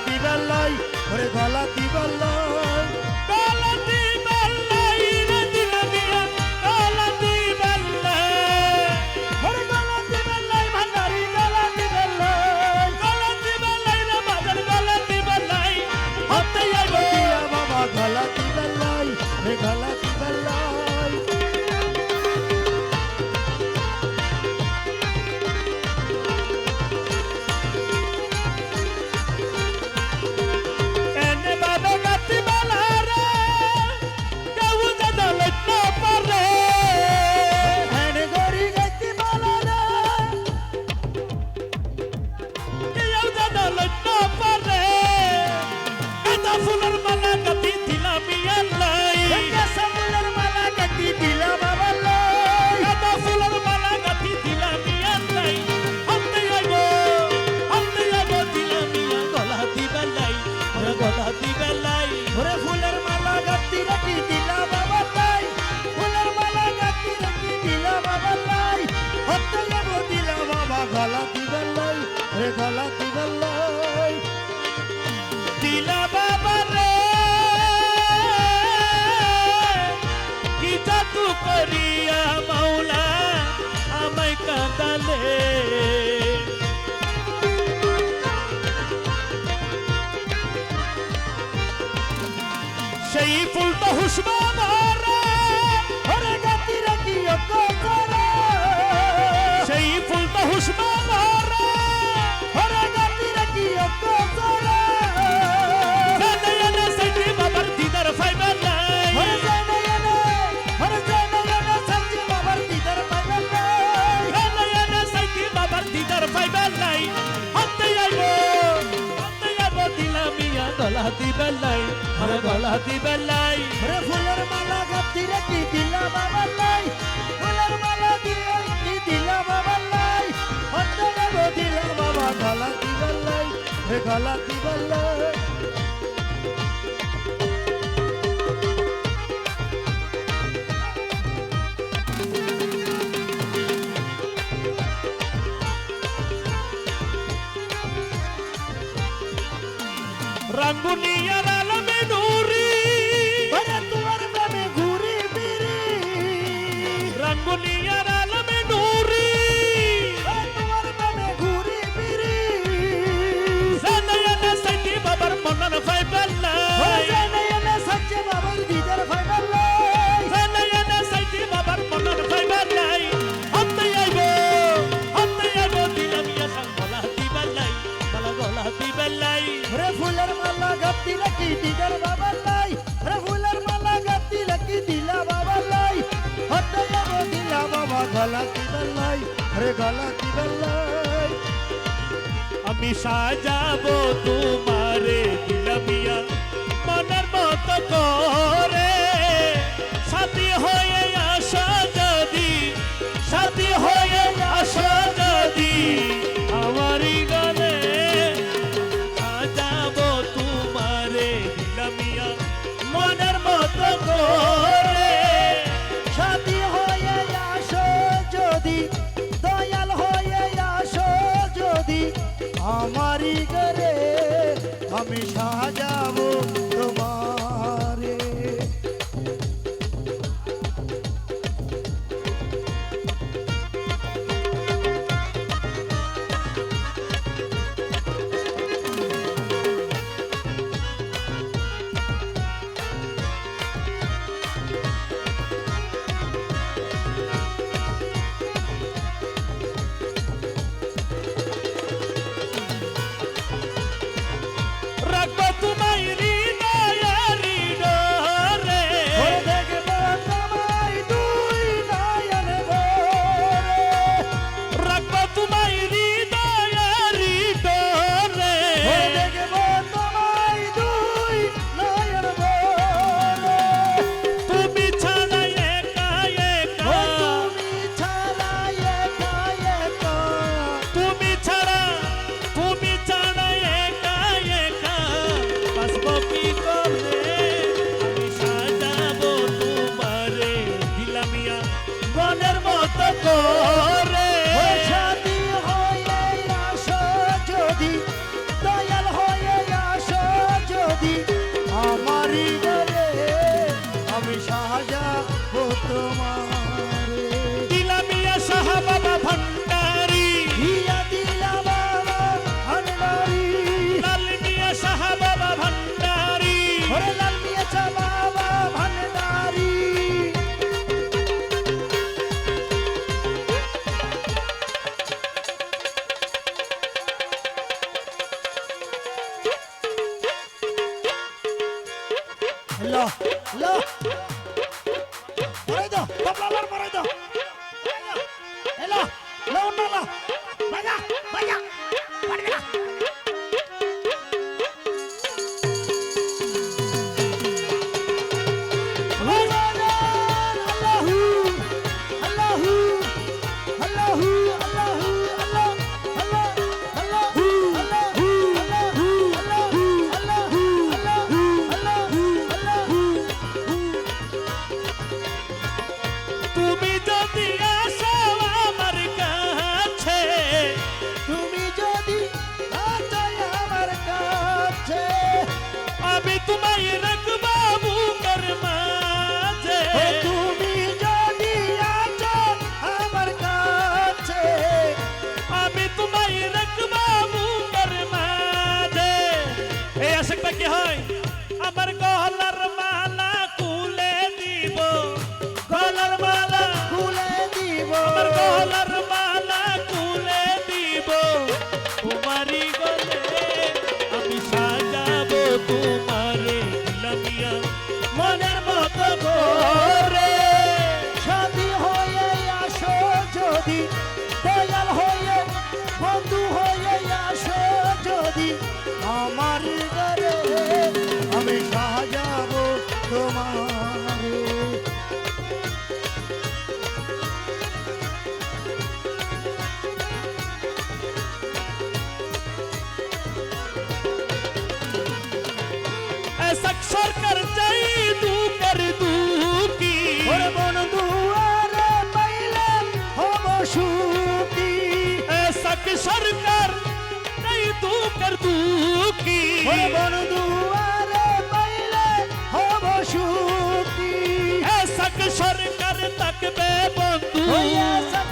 দিবার লাই ওরে গলা দিবার লাই গলা দিবার লাই রে দিলা মিয়া গলা দিবার লাই ওরে গলা দিবার লাই ভান্ডারি গলা দিবার লাই গলা দিবার লাই রে বাজার গলা দিবার লাই হতে আইব দিয়া বাবা গলা দিবার লাই ওরে গলা দিবার লাই এনে বাবা গাতি বালা রে কেউ যেন লইত পারে হেনে গরি গাইতে বালা রে কেউ যেন লইত পারে গাঁদা ফুলের মালা গাতি দিলাম মিয়া লাই কেসা ফুলের মালা গাতি দিলা বাবা লাই গাঁদা ফুলের মালা গাতি দিলাম মিয়া লাই হতে আইব দিলাম মিয়া গলা দিবার লাই ওরে গলা দিবার লাই ওরে ফুলের মালা গাতি রাখি দিলা বাবা লাই ফুলের মালা গাতি রাখি দিলা বাবা লাই হতে যাব দিলা বাবা গলা দিবার লাই ওরে গলা দিবার লাই দিলা বাবা রে কি জাদু করিয়া মাওলা আমায় কাঁদালে সেই ফুলটা হুসমান ওরে গাতি রাখি অকরে সেই ফুলটা হুসমান ওরে গাতি রাখি অকরে সাইটি বাবার দিদার ফাইবার নাই ওরে জানায়নে সাজি বাবার দিদার পাইবার লাই সাইটি বাবার দিদার ফাইবার নাই হতে আইব দিলাম মিয়া গলা দিবার লাই আরে গলা দিবার লাই ওরে ফুলের মালা গাতি রাখি দিলা বাবা লাই ফুলের মালা দিয়ে দিলা বাবা লাই হতে যাব দিলা বাবা গলা দিবার লাই হে গলা দিবার লাই রাঙ্গুনিয়ার আলমে নুরি ওরে তোমার প্রেমে ঘুরি ফিরি রাঙ্গুনিয়ার আলমে নুরি ওরে তোমার প্রেমে ঘুরি ফিরি জানায়নে সাইটি বাবার মনন ফাইবার ওরে লাই জানায়নে সাজি বাবার দিদার পাইবার লাই জানায়নে সাইটি বাবার মনন ফাইবার লাই হতে আইব দিলাম ইয়া গলা দিবার লাই গলা দিবার লাই ওরে ফুলের মালা গাতি রাখি দিদার বাবা লাই ওরে ফুলের মালা গাতি রাখি দিলা বাবা লাই হতে যাব দিলা বাবা গলা দিবার লাই ওরে গলা দিবার লাই আমি সাজাবো তোমারে দিলাম মিয়া মনের মতো করে সাথী হয়ে আসা যদি সাথী হয়ে আসা যদি আমারই গলে সাজাবো তোমারে দিলাম মিয়া মনের মতো করে সাথী হয়ে আসো যদি দয়াল হয়ে আসো যদি আমারই ঘরে আমি সাজাবো তোমারে রাখবো তোমায় হৃদয়ে লো লো পরে দাও তবলার পরে দাও এলো লো না লো বাজা বাজা পারবে না তুমি যদি আসো আমার কাছে, তুমি যদি আসো আমার কাছে আমি তোমায় রাখবো বুকের মাঝে। তুমি যদি আসো আমার কাছে আমি তোমায় রাখবো বুকের মাঝে। এই আশেকটা কি হয়? আমার গলার মালা খুলে দিব, গলার মালা খুলে দিব আমার গলার মালা খুলে দিব, তোমারই গলে আমি সাজাবো তোমারে লামিয়া মনের মতো করে। সাথী হয়ে আসো যদি দয়াল হয়ে বন্ধু হয়ে আসো যদি আমার ঘরে আমি সাজাবো তোমারে ऐसा সরকার চাই দুকের দুকি, ওরে বন্ধু আরে পাইলে হব সুখী ऐसा সরকার চাই দুকের দুকি, ওরে বন্ধু আরে পাইলে হব সুখী ऐसा সরকার থাকবে বন্ধু, ওই আশা